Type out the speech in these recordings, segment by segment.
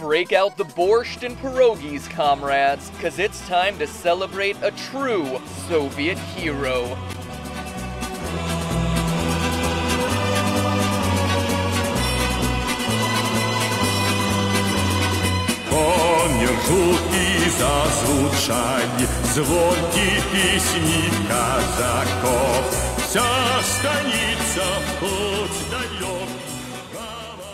break out the borscht and pierogies, comrades, cause it's time to celebrate a true Soviet hero. Żółki zazwyczaj, dzwonki pieśni kazaków, wся stanica choć daleko.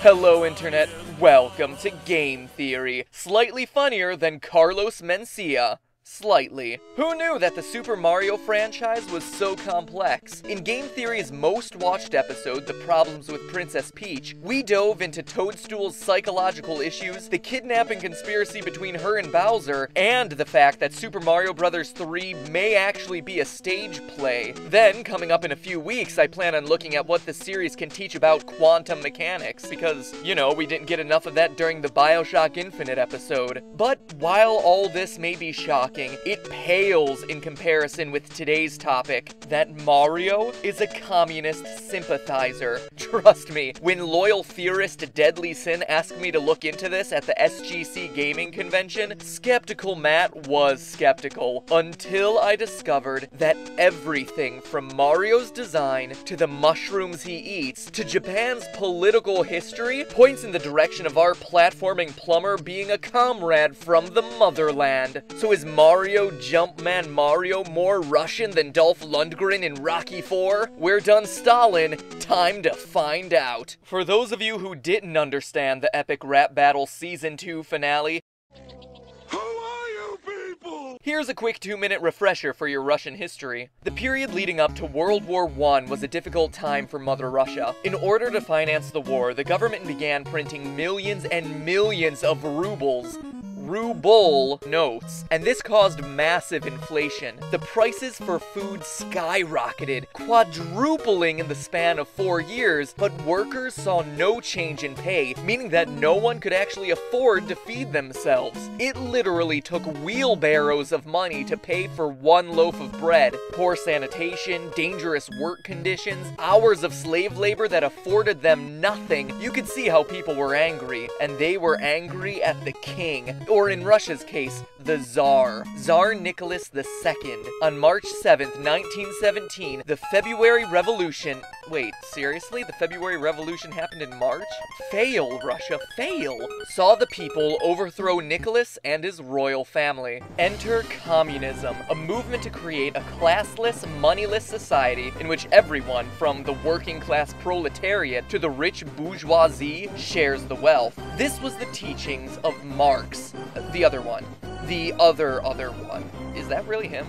Hello Internet, welcome to Game Theory, slightly funnier than Carlos Mencia. Slightly. Who knew that the Super Mario franchise was so complex? In Game Theory's most watched episode, The Problems with Princess Peach, we dove into Toadstool's psychological issues, the kidnapping conspiracy between her and Bowser, and the fact that Super Mario Bros. 3 may actually be a stage play. Then, coming up in a few weeks, I plan on looking at what the series can teach about quantum mechanics, because, you know, we didn't get enough of that during the Bioshock Infinite episode. But while all this may be shocking, it pales in comparison with today's topic, that Mario is a communist sympathizer. Trust me, when loyal theorist Deadly Sin asked me to look into this at the SGC gaming convention, Skeptical Matt was skeptical, until I discovered that everything from Mario's design, to the mushrooms he eats, to Japan's political history, points in the direction of our platforming plumber being a comrade from the motherland. So is Mario Jumpman Mario more Russian than Dolph Lundgren in Rocky IV? We're done Stalin, time to find out. For those of you who didn't understand the epic rap battle season 2 finale, here's a quick 2-minute refresher for your Russian history. The period leading up to World War I was a difficult time for Mother Russia. In order to finance the war, the government began printing millions and millions of ruble notes, and this caused massive inflation. The prices for food skyrocketed, quadrupling in the span of 4 years, but workers saw no change in pay, meaning that no one could actually afford to feed themselves. It literally took wheelbarrows of money to pay for one loaf of bread. Poor sanitation, dangerous work conditions, hours of slave labor that afforded them nothing. You could see how people were angry, and they were angry at the king. Or in Russia's case, the Tsar. Tsar Nicholas II. On March 7th, 1917, the February Revolution... Wait, seriously? The February Revolution happened in March? Fail, Russia, fail! Saw the people overthrow Nicholas and his royal family. Enter communism, a movement to create a classless, moneyless society in which everyone, from the working class proletariat to the rich bourgeoisie, shares the wealth. This was the teachings of Marx. The other one. The other one. Is that really him?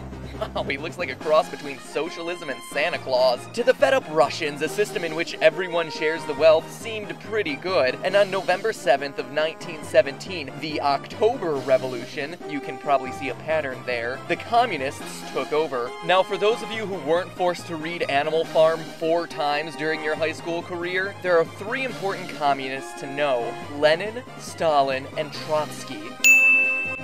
Wow, he looks like a cross between socialism and Santa Claus. To the fed-up Russians, a system in which everyone shares the wealth seemed pretty good, and on November 7th of 1917, the October Revolution, you can probably see a pattern there, the communists took over. Now, for those of you who weren't forced to read Animal Farm 4 times during your high school career, there are 3 important communists to know: Lenin, Stalin, and Trotsky.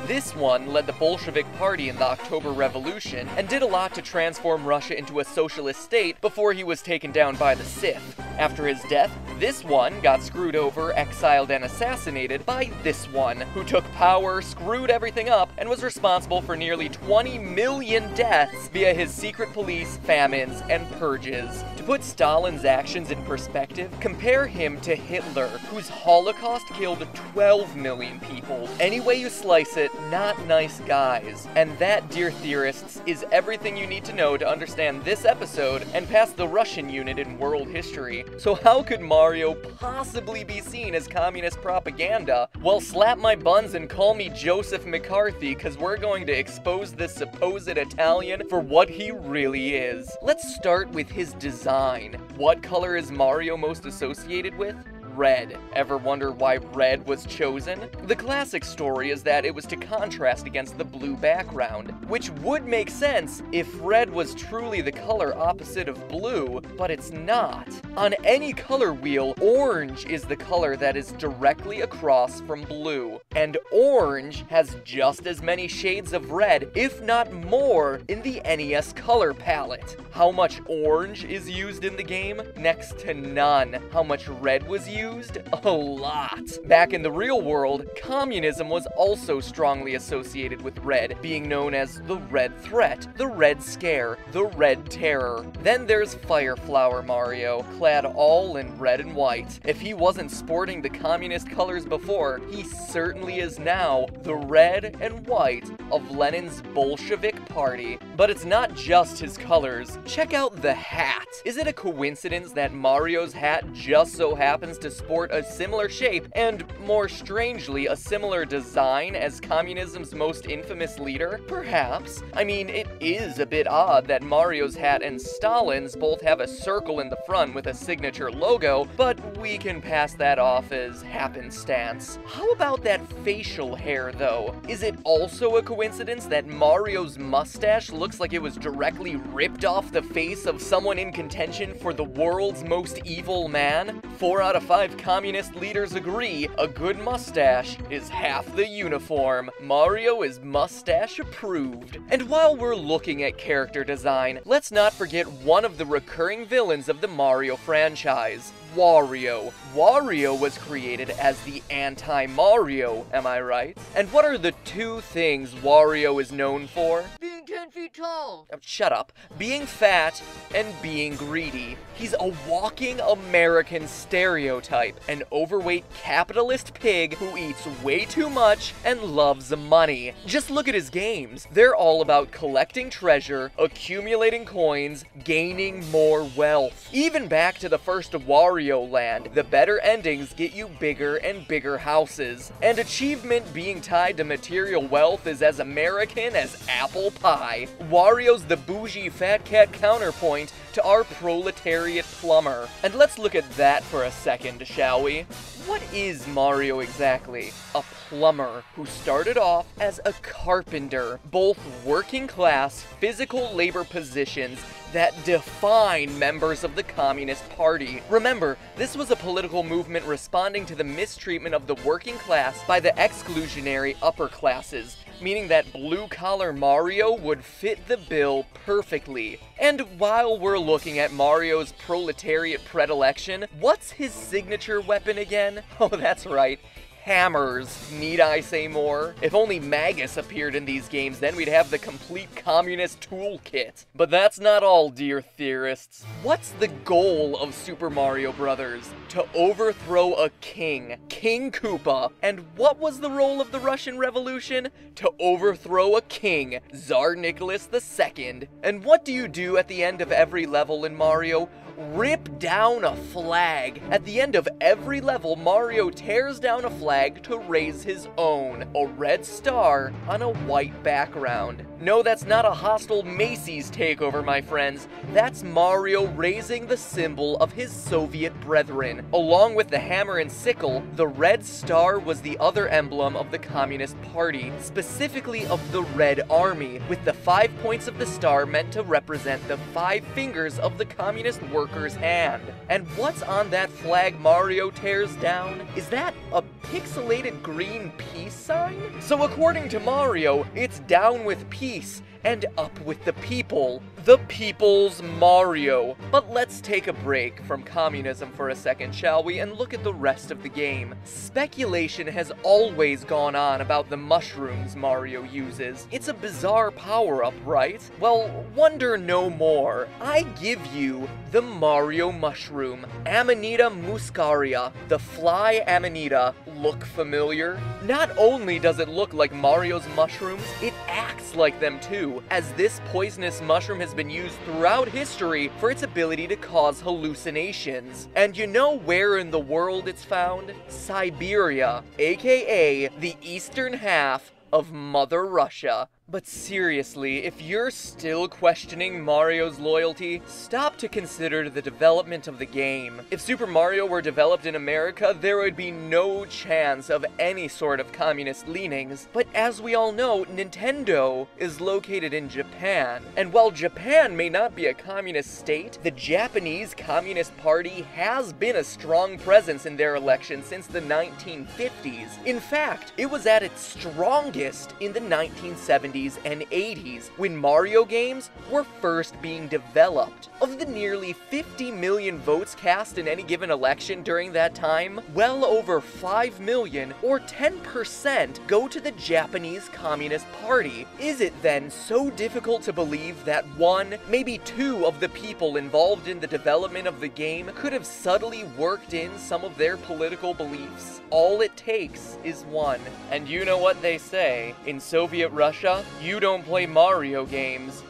This one led the Bolshevik Party in the October Revolution and did a lot to transform Russia into a socialist state before he was taken down by the Sith. After his death, this one got screwed over, exiled, and assassinated by this one, who took power, screwed everything up, and was responsible for nearly 20 million deaths via his secret police, famines, and purges. To put Stalin's actions in perspective, compare him to Hitler, whose Holocaust killed 12 million people. Any way you slice it, not nice guys. And that, dear theorists, is everything you need to know to understand this episode and pass the Russian unit in world history. So how could Mario possibly be seen as communist propaganda? Well, slap my buns and call me Joseph McCarthy, cause we're going to expose this supposed Italian for what he really is. Let's start with his design. What color is Mario most associated with? Red. Ever wonder why red was chosen? The classic story is that it was to contrast against the blue background, which would make sense if red was truly the color opposite of blue, but it's not. On any color wheel, orange is the color that is directly across from blue, and orange has just as many shades of red, if not more, in the NES color palette. How much orange is used in the game? Next to none. How much red was used? used? A lot. Back in the real world, communism was also strongly associated with red, being known as the Red Threat, the Red Scare, the Red Terror. Then there's Fireflower Mario, clad all in red and white. If he wasn't sporting the communist colors before, he certainly is now the red and white of Lenin's Bolshevik party. But it's not just his colors. Check out the hat. Is it a coincidence that Mario's hat just so happens to sport a similar shape and, more strangely, a similar design as communism's most infamous leader? Perhaps. I mean, it is a bit odd that Mario's hat and Stalin's both have a circle in the front with a signature logo, but we can pass that off as happenstance. How about that facial hair, though? Is it also a coincidence that Mario's mustache looks like it was directly ripped off the face of someone in contention for the world's most evil man? 4 out of 5 communist leaders agree a good mustache is half the uniform. Mario is mustache approved. And while we're looking at character design, let's not forget one of the recurring villains of the Mario franchise, Wario. Wario was created as the anti-Mario, am I right? And what are the 2 things Wario is known for? Being 10 feet tall. Oh, shut up. Being fat and being greedy. He's a walking American stereotype, an overweight capitalist pig who eats way too much and loves money. Just look at his games. They're all about collecting treasure, accumulating coins, gaining more wealth. Even back to the first Wario Land, the better endings get you bigger and bigger houses. And achievement being tied to material wealth is as American as apple pie. Wario's the bougie fat cat counterpoint to our proletariat plumber. And let's look at that for a second, shall we? What is Mario exactly? A plumber who started off as a carpenter, both working class, physical labor positions that define members of the Communist Party. Remember, this was a political movement responding to the mistreatment of the working class by the exclusionary upper classes, meaning that blue-collar Mario would fit the bill perfectly. And while we're looking at Mario's proletariat predilection, what's his signature weapon again? Oh, that's right. Hammers. Need I say more? If only Magus appeared in these games, then we'd have the complete communist toolkit. But that's not all, dear theorists. What's the goal of Super Mario Bros? To overthrow a king, King Koopa. And what was the role of the Russian Revolution? To overthrow a king, Tsar Nicholas II. And what do you do at the end of every level in Mario? Rip down a flag. At the end of every level, Mario tears down a flag to raise his own, a red star on a white background. No, that's not a hostile Macy's takeover, my friends. That's Mario raising the symbol of his Soviet brethren. Along with the hammer and sickle, the red star was the other emblem of the Communist Party, specifically of the Red Army, with the 5 points of the star meant to represent the 5 fingers of the Communist worker's hand. And what's on that flag Mario tears down? Is that a pixelated green peace sign? So according to Mario, it's down with peace and up with the people. The people's Mario. But let's take a break from communism for a second, shall we, and look at the rest of the game. Speculation has always gone on about the mushrooms Mario uses. It's a bizarre power-up, right? Well, wonder no more. I give you the Mario mushroom, Amanita muscaria, the fly Amanita. Look familiar? Not only does it look like Mario's mushrooms, it acts like them too, as this poisonous mushroom has been used throughout history for its ability to cause hallucinations. And you know where in the world it's found? Siberia, aka the eastern half of Mother Russia. But seriously, if you're still questioning Mario's loyalty, stop to consider the development of the game. If Super Mario were developed in America, there would be no chance of any sort of communist leanings. But as we all know, Nintendo is located in Japan. And while Japan may not be a communist state, the Japanese Communist Party has been a strong presence in their elections since the 1950s. In fact, it was at its strongest in the 1970s 70s and 80s, when Mario games were first being developed. Of the nearly 50 million votes cast in any given election during that time, well over 5 million, or 10%, go to the Japanese Communist Party. Is it then so difficult to believe that one, maybe two of the people involved in the development of the game could have subtly worked in some of their political beliefs? All it takes is one. And you know what they say, in Soviet Russia, you don't play Mario games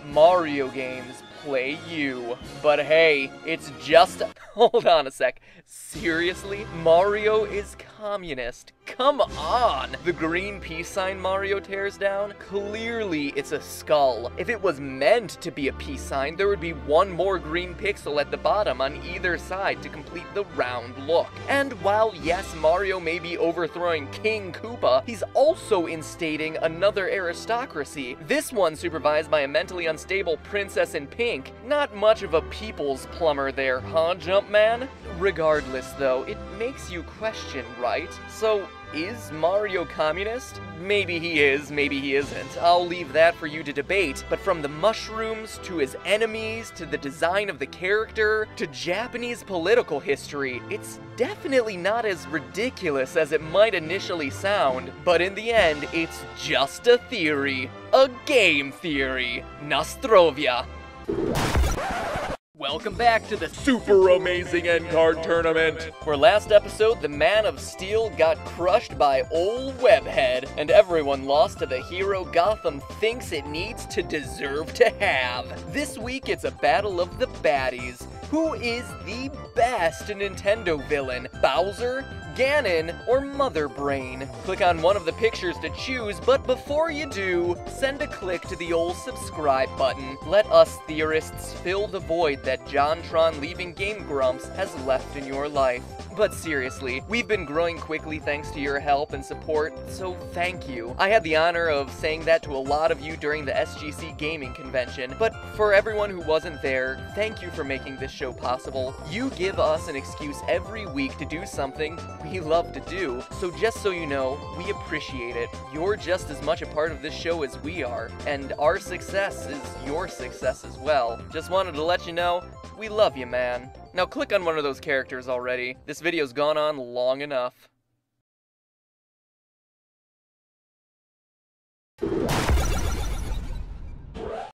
play you. But hey, it's just... Hold on a sec. Seriously? Mario is communist. Come on! The green peace sign Mario tears down? Clearly it's a skull. If it was meant to be a peace sign, there would be one more green pixel at the bottom on either side to complete the round look. And while yes, Mario may be overthrowing King Koopa, he's also instating another aristocracy. This one supervised by a mentally unstable princess in pink. Not much of a people's plumber there, huh, Jumpman? Regardless though, it makes you question, right? So, is Mario communist? Maybe he is, maybe he isn't. I'll leave that for you to debate. But from the mushrooms, to his enemies, to the design of the character, to Japanese political history, it's definitely not as ridiculous as it might initially sound. But in the end, it's just a theory. A game theory. Nostrovia. Welcome back to the super amazing end card tournament, where last episode the Man of Steel got crushed by old Webhead, and everyone lost to the hero Gotham thinks it needs to deserve to have. This week it's a battle of the baddies. Who is the best Nintendo villain? Bowser, Ganon, or Mother Brain? Click on one of the pictures to choose, but before you do, send a click to the old subscribe button. Let us theorists fill the void that JonTron leaving Game Grumps has left in your life. But seriously, we've been growing quickly thanks to your help and support, so thank you. I had the honor of saying that to a lot of you during the SGC Gaming Convention, but for everyone who wasn't there, thank you for making this show possible. You give us an excuse every week to do something we love to do, so just so you know, we appreciate it. You're just as much a part of this show as we are, and our success is your success as well. Just wanted to let you know, we love you, man. Now click on one of those characters already. This video's gone on long enough.